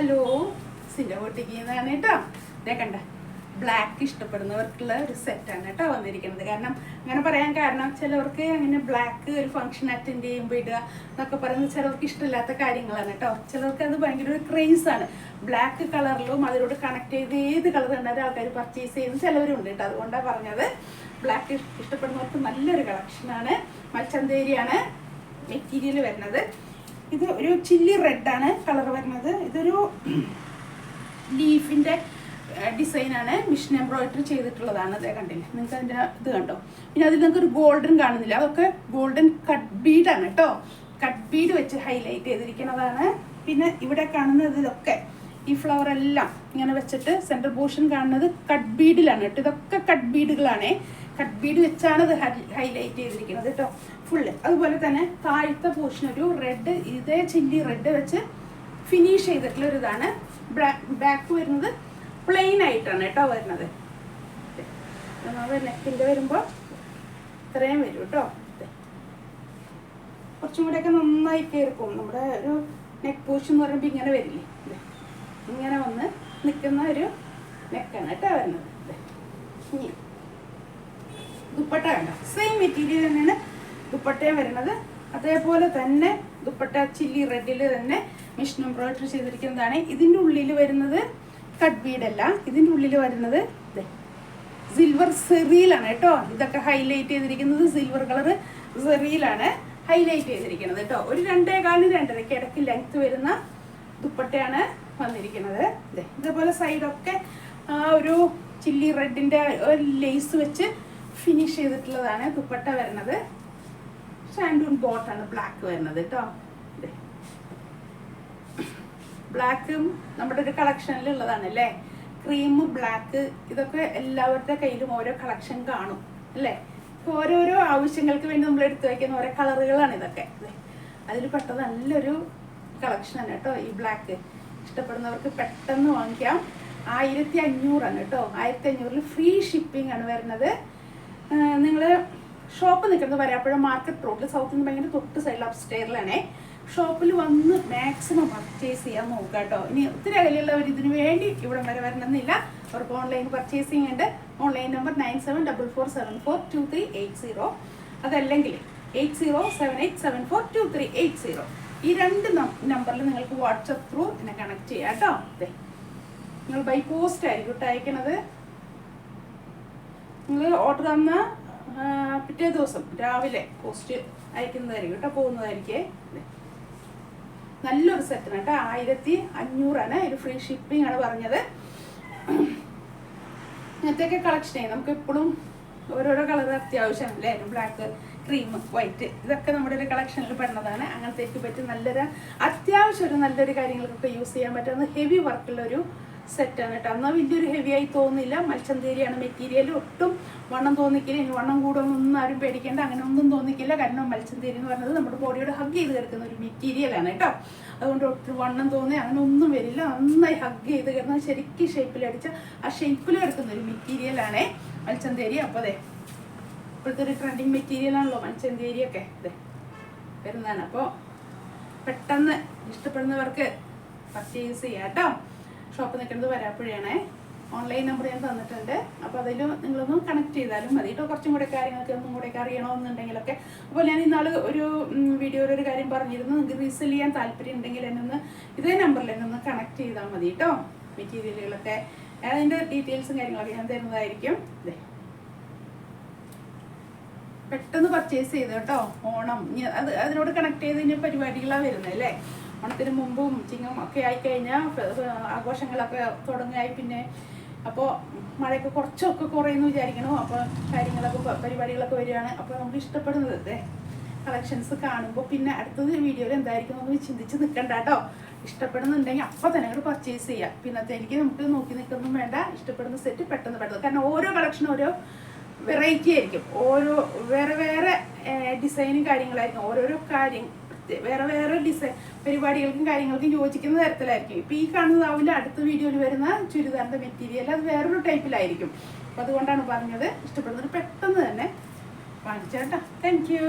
Hello, സിൻ്റെ പൊട്ടിക്കുന്നതാണ് കേട്ടോ. ഇതേ കണ്ട ബ്ലാക്ക് ഇഷ്ടപ്പെടുന്നവർക്കുള്ള ഒരു സെറ്റാണ് കേട്ടോ വന്നിരിക്കുന്നത്. കാരണം അങ്ങനെ പറയാൻ കാരണം ചിലവർക്ക് അങ്ങനെ ബ്ലാക്ക് ഒരു ഫംഗ്ഷൻ അറ്റൻഡ് ചെയ്യുമ്പോൾ ഇടുക എന്നൊക്കെ പറയുന്നത് ചിലവർക്ക് ഇഷ്ടമില്ലാത്ത കാര്യങ്ങളാണ് കേട്ടോ. ചിലർക്ക് അത് ഭയങ്കര ഒരു ക്രേസാണ്. ബ്ലാക്ക് കളറിലും അതിനോട് കണക്ട് ചെയ്ത് ഏത് കളർ കണ്ടാലും ആൾക്കാർ പർച്ചേസ് ചെയ്യുന്ന ചിലവരുണ്ട് കേട്ടോ. അതുകൊണ്ടാണ് പറഞ്ഞത്. ബ്ലാക്ക് ഇഷ്ടപ്പെടുന്നവർക്ക് നല്ലൊരു കളക്ഷനാണ്. മൽച്ചന്തേരിയാണ് മെറ്റീരിയൽ വരുന്നത്. ഇത് ഒരു ചില്ലി റെഡാണ് കളർ വരുന്നത്. ഇതൊരു ലീഫിൻ്റെ ഡിസൈനാണ്. മിഷൻ എംബ്രോയിഡറി ചെയ്തിട്ടുള്ളതാണ്. അതേ കണ്ടില്ലേ, നിങ്ങൾക്ക് അതിൻ്റെ ഇത് കണ്ടോ. പിന്നെ അതിൽ നിങ്ങൾക്ക് ഒരു ഗോൾഡൻ കാണുന്നില്ല, അതൊക്കെ ഗോൾഡൻ കട്ട് ബീഡാണ് കേട്ടോ. കട്ട് ബീഡ് വെച്ച് ഹൈലൈറ്റ് ചെയ്തിരിക്കുന്നതാണ്. പിന്നെ ഇവിടെ കാണുന്നത് ഇതൊക്കെ ഈ ഫ്ലവർ എല്ലാം ഇങ്ങനെ വെച്ചിട്ട് സെൻട്രൽ പോർഷൻ കാണുന്നത് കട്ട് ബീഡിലാണ് കേട്ടോ. ഇതൊക്കെ കട്ട് ബീഡുകളാണ്. കട്ട് ബീഡ് വെച്ചാണ് ഇത് ഹൈലൈറ്റ് ചെയ്തിരിക്കുന്നത് കേട്ടോ ഫുള്ള്. അതുപോലെ തന്നെ താഴത്തെ പോർഷൻ ഒരു റെഡ്, ഇതേ ചില്ലി റെഡ് വെച്ച് ഫിനിഷ് ചെയ്തിട്ടുള്ള ഒരു ഇതാണ്. ബാക്ക് വരുന്നത് പ്ലെയിൻ ആയിട്ടാണ് കേട്ടോ വരുന്നത്. നെക്കിൻ്റെ വരുമ്പോൾ ഇത്രയും വരും കേട്ടോ. കുറച്ചും കൂടെയൊക്കെ നന്നായി കയറിപ്പോകും. നമ്മുടെ ഒരു നെക്ക് പോർഷൻ എന്ന് പറയുമ്പോൾ ഇങ്ങനെ വരില്ലേ, ഇങ്ങനെ വന്ന് നിൽക്കുന്ന ഒരു നെക്കാണ് കേട്ടോ വരുന്നത്. ഇനി ദുപ്പട്ട വേണ്ട, സെയിം മെറ്റീരിയൽ തന്നെയാണ് ദുപ്പട്ടയും വരുന്നത്. അതേപോലെ തന്നെ ദുപ്പട്ട ചില്ലി റെഡിൽ തന്നെ മിഷൻ എംബ്രോയിഡറി ചെയ്തിരിക്കുന്നതാണ്. ഇതിൻ്റെ ഉള്ളിൽ വരുന്നത് കട്ട് ബീഡല്ല, ഇതിൻ്റെ ഉള്ളിൽ വരുന്നത് സിൽവർ സെറിയിലാണ് കേട്ടോ. ഇതൊക്കെ ഹൈലൈറ്റ് ചെയ്തിരിക്കുന്നത് സിൽവർ കളർ സെറിയിലാണ് ഹൈലൈറ്റ് ചെയ്തിരിക്കുന്നത് കേട്ടോ. ഒരു 2.25 2.5 ഇടയ്ക്ക് ലെങ്ത് വരുന്ന ദുപ്പട്ടയാണ് വന്നിരിക്കുന്നത്. ഇതേപോലെ സൈഡൊക്കെ ആ ഒരു ചില്ലി റെഡിൻ്റെ ലേസ് വെച്ച് ഫിനിഷ് ചെയ്തിട്ടുള്ളതാണ് ദുപ്പട്ട വരുന്നത്. ഷാൻഡൂൺ ബോട്ടാണ് ബ്ലാക്ക് വരുന്നത് കേട്ടോ. ബ്ലാക്കും നമ്മുടെ ഒരു കളക്ഷനിൽ ഉള്ളതാണ് അല്ലേ. ക്രീം, ബ്ലാക്ക്, ഇതൊക്കെ എല്ലാവരുടെ കയ്യിലും ഓരോ കളക്ഷൻ കാണും അല്ലേ. ഓരോരോ ആവശ്യങ്ങൾക്ക് വേണ്ടി നമ്മൾ എടുത്തു വയ്ക്കുന്ന ഓരോ കളറുകളാണ് ഇതൊക്കെ. അതിൽ പെട്ടത് നല്ലൊരു കളക്ഷനാണ് കേട്ടോ ഈ ബ്ലാക്ക്. ഇഷ്ടപ്പെടുന്നവർക്ക് പെട്ടെന്ന് വാങ്ങിക്കാം. 1500 കേട്ടോ. 1500 ഫ്രീ ഷിപ്പിംഗ് ആണ് വരുന്നത്. നിങ്ങൾ ഷോപ്പ് നിൽക്കുന്നത് വരാപ്പുഴ മാർക്കറ്റ് റോഡിൽ, സൗത്തിൽ നിന്ന് ഭയങ്കര തൊട്ട് സൈഡിൽ അപ്സ്റ്റെയറിലാണേ. ഷോപ്പിൽ വന്ന് മാക്സിമം പർച്ചേസ് ചെയ്യാൻ നോക്കുക കേട്ടോ. ഇനി ഒത്തിരി അകലെയുള്ളവർ ഇതിനു വേണ്ടി ഇവിടം വരെ വരണമെന്നില്ല. അവർക്ക് ഓൺലൈൻ പർച്ചേസിങ് ഉണ്ട്. Online number 9744742380. അതല്ലെങ്കിൽ 8078742380. ഈ 2 നമ്പറിൽ നിങ്ങൾക്ക് വാട്സപ്പ് ത്രൂ എന്നെ കണക്ട് ചെയ്യാം കേട്ടോ. നിങ്ങൾ ബൈ പോസ്റ്റ് ആയിരിക്കും കേട്ടോ അയക്കണത്. നിങ്ങൾ ഓർഡർ തന്ന പിറ്റേ ദിവസം രാവിലെ പോസ്റ്റ് അയക്കുന്നതായിരിക്കും കേട്ടോ, പോകുന്നതായിരിക്കും. നല്ലൊരു സെറ്റാണ് കേട്ടോ. 1500 ഒരു ഫ്രീ ഷിപ്പിംഗ് ആണ് പറഞ്ഞത്. ഇങ്ങനത്തെയൊക്കെ കളക്ഷൻ ചെയ്യും. നമുക്ക് എപ്പോഴും ഓരോരോ കളർ അത്യാവശ്യമാണ് അല്ലേ. ബ്ലാക്ക്, ക്രീം, വൈറ്റ്, ഇതൊക്കെ നമ്മുടെ ഒരു കളക്ഷനിൽ പെടുന്നതാണ്. അങ്ങനത്തേക്ക് പറ്റും നല്ലൊരു അത്യാവശ്യം ഒരു നല്ലൊരു കാര്യങ്ങൾക്കൊക്കെ യൂസ് ചെയ്യാൻ പറ്റുന്ന ഹെവി വർക്കുള്ളൊരു സെറ്റാണ് കേട്ടോ. എന്നാൽ വലിയൊരു ഹെവി ആയി തോന്നില്ല. മൽച്ചന്തേരിയാണ് മെറ്റീരിയൽ. ഒട്ടും വണ്ണം തോന്നിക്കില്ല. ഇനി വണ്ണം കൂടുമെന്നൊന്നും ആരും പേടിക്കേണ്ട, അങ്ങനെ ഒന്നും തോന്നിക്കില്ല. കാരണം മൽച്ചന്തേരി എന്ന് പറയുന്നത് നമ്മുടെ ബോഡിയോട് ഹഗ് ചെയ്ത് കിടക്കുന്ന ഒരു മെറ്റീരിയലാണ് കേട്ടോ. അതുകൊണ്ട് ഒട്ടും വണ്ണം തോന്നി അങ്ങനെ ഒന്നും വരില്ല. നന്നായി ഹഗ് ചെയ്ത് കിടന്ന ശരിക്കും ഷേപ്പിലടിച്ച ആ ഷേപ്പിൽ കിടക്കുന്ന ഒരു മെറ്റീരിയലാണ് മൽച്ചന്തേരി. അപ്പോൾ അതെ, ഇപ്പോഴത്തെ ഒരു ട്രെൻഡിങ് മെറ്റീരിയലാണല്ലോ മൽച്ചന്തേരിയൊക്കെ വരുന്നതാണ്. അപ്പോൾ പെട്ടെന്ന് ഇഷ്ടപ്പെടുന്നവർക്ക് പർച്ചേസ് ചെയ്യാം കേട്ടോ. ഷോപ്പ് നിൽക്കുന്നത് വരാപ്പുഴയാണ്. ഓൺലൈൻ നമ്പർ ഞാൻ തന്നിട്ടുണ്ട്. അപ്പോൾ അതിൽ നിങ്ങളൊന്ന് കണക്ട് ചെയ്താലും മതി കേട്ടോ. കുറച്ചും കൂടെ കാര്യങ്ങൾക്ക് ഒന്നും കൂടെ അറിയണമെന്നുണ്ടെങ്കിലൊക്കെ. അപ്പോൾ ഞാൻ ഇന്നാൾ ഒരു വീഡിയോയിൽ ഒരു കാര്യം പറഞ്ഞിരുന്നു. നിങ്ങൾക്ക് റീസെൽ ചെയ്യാൻ താല്പര്യം ഉണ്ടെങ്കിൽ എന്നൊന്ന് ഇതേ നമ്പറിൽ എന്നൊന്ന് കണക്ട് ചെയ്താൽ മതി കേട്ടോ. മെറ്റീരിയലുകളൊക്കെ അതിൻ്റെ ഡീറ്റെയിൽസും കാര്യങ്ങളൊക്കെ ഞാൻ തരുന്നതായിരിക്കും. പെട്ടെന്ന് പർച്ചേസ് ചെയ്ത് കേട്ടോ. ഓണം അതിനോട് കണക്ട് ചെയ്ത് കഴിഞ്ഞാൽ പരിപാടികളാണ് വരുന്നത് അല്ലേ. ഓണത്തിന് മുമ്പും ചിങ്ങം ഒക്കെ ആയിക്കഴിഞ്ഞാൽ ആഘോഷങ്ങളൊക്കെ തുടങ്ങിയായി. പിന്നെ അപ്പോൾ മഴയൊക്കെ കുറച്ചൊക്കെ കുറയുമെന്ന് വിചാരിക്കണോ. അപ്പോൾ കാര്യങ്ങളൊക്കെ പരിപാടികളൊക്കെ വരികയാണ്. അപ്പോൾ നമുക്ക് ഇഷ്ടപ്പെടുന്നത് കളക്ഷൻസ് കാണുമ്പോൾ പിന്നെ അടുത്തത് വീഡിയോയിൽ എന്തായിരിക്കും നമുക്ക് ചിന്തിച്ച് നിൽക്കണ്ട കേട്ടോ. ഇഷ്ടപ്പെടുന്നുണ്ടെങ്കിൽ അപ്പോൾ തന്നെ അങ്ങോട്ട് പർച്ചേസ് ചെയ്യാം. പിന്നത്തേക്ക് നമുക്ക് നോക്കി നിൽക്കൊന്നും വേണ്ട. ഇഷ്ടപ്പെടുന്ന സെറ്റ് പെട്ടെന്ന്. കാരണം ഓരോ കളക്ഷനും ഓരോ വെറൈറ്റി ആയിരിക്കും. ഓരോ വേറെ വേറെ ഡിസൈനും കാര്യങ്ങളായിരിക്കും. ഓരോരോ കാര്യം വേറെ വേറെ ഡിസൈൻ പരിപാടികൾക്കും കാര്യങ്ങൾക്കും യോജിക്കുന്ന തരത്തിലായിരിക്കും. ഇപ്പോൾ ഈ കാണുന്നതാവില്ല അടുത്ത വീഡിയോയിൽ വരുന്ന ചുരിദാറിൻ്റെ മെറ്റീരിയൽ അത് വേറൊരു ടൈപ്പിലായിരിക്കും. അപ്പോൾ അതുകൊണ്ടാണ് പറഞ്ഞത് ഇഷ്ടപ്പെടുന്നത് പെട്ടെന്ന് തന്നെ വാങ്ങിച്ചേട്ടാ. Thank you.